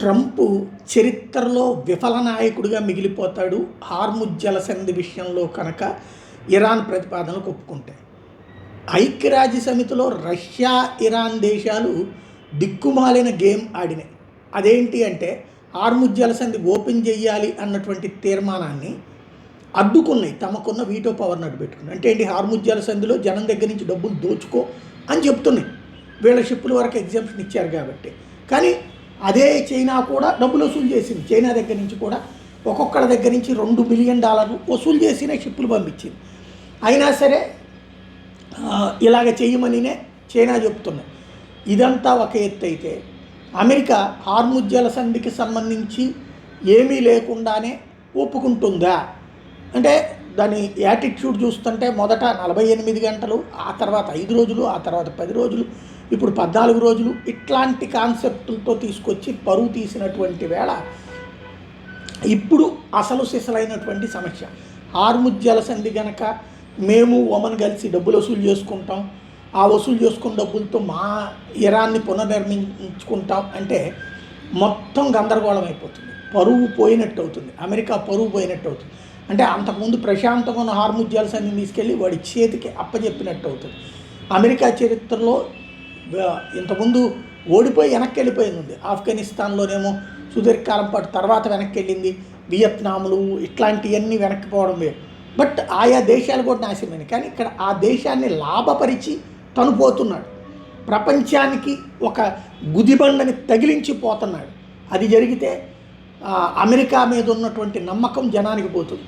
Trump చరిత్రలో విఫల నాయకుడిగా మిగిలిపోతాడు Hormuz జలసంధి విషయంలో కనుక ఇరాన్ ప్రతిపాదనలకు ఒప్పుకుంటే. ఐక్యరాజ్య సమితిలో రష్యా ఇరాన్ దేశాలు దిక్కుమాలిన గేమ్ ఆడినాయి. అదేంటి అంటే హార్ముజ్ జలసంధి ఓపెన్ చేయాలి అన్నటువంటి తీర్మానాన్ని అడ్డుకున్నాయి, తమకున్న వీటో పవర్ని అడ్డుపెట్టుకున్నాయి. అంటే ఏంటి, హార్ముజ్ జలసంధిలో జనం దగ్గర నుంచి డబ్బులు దోచుకో అని చెప్తున్నాయి. వీళ్ళ షిప్పుల వరకు ఎగ్జామ్షన్ ఇచ్చారు కాబట్టి. కానీ అదే చైనా కూడా డబ్బులు వసూలు చేసింది. చైనా దగ్గర నుంచి కూడా ఒక్కొక్కళ్ళ దగ్గర నుంచి $2 మిలియన్ వసూలు చేసిన షిప్పులు పంపించింది. అయినా సరే ఇలాగ చేయమనినే చైనా చెప్తున్నాయి. ఇదంతా ఒక ఎత్తు అయితే, అమెరికా హార్ముజ్ జలసంధికి సంబంధించి ఏమీ లేకుండానే ఒప్పుకుంటుందా అంటే దాని యాటిట్యూడ్ చూస్తుంటే మొదట 48 గంటలు, ఆ తర్వాత 5 రోజులు, ఆ తర్వాత 10 రోజులు, ఇప్పుడు 14 రోజులు, ఇట్లాంటి కాన్సెప్టులతో తీసుకొచ్చి పరువు తీసినటువంటి వేళ ఇప్పుడు అసలు సిసలైనటువంటి సమస్య హార్ముజ్ జలసంధి గనక మేము ఒమన్ కలిసి డబ్బులు వసూలు చేసుకుంటాం, ఆ వసూలు చేసుకున్న డబ్బులతో మా ఇరాన్ని పునర్నిర్మించుకుంటాం అంటే మొత్తం గందరగోళం అయిపోతుంది, పరువు పోయినట్టు అవుతుంది, అమెరికా పరువు పోయినట్టు అవుతుంది. అంటే అంతకుముందు ప్రశాంతంగా ఉన్న హార్ముజ్ జలసంధిని తీసుకెళ్ళి వాడి చేతికి అప్పచెప్పినట్టు అవుతుంది. అమెరికా చరిత్రలో ఇంతకుముందు ఓడిపోయి వెనక్కి వెళ్ళిపోయింది ఉంది. ఆఫ్ఘనిస్తాన్లోనేమో సుదీర్ఘకాలం పాటు తర్వాత వెనక్కి వెళ్ళింది, వియత్నాములు ఇట్లాంటివన్నీ వెనక్కిపోవడం వేరు. బట్ ఆయా దేశాలు కూడా నాశనమైనవి. కానీ ఇక్కడ ఆ దేశాన్ని లాభపరిచి తను పోతున్నాడు, ప్రపంచానికి ఒక గుదిబండని తగిలించిపోతున్నాడు. అది జరిగితే అమెరికా మీద ఉన్నటువంటి నమ్మకం జనానికి పోతుంది.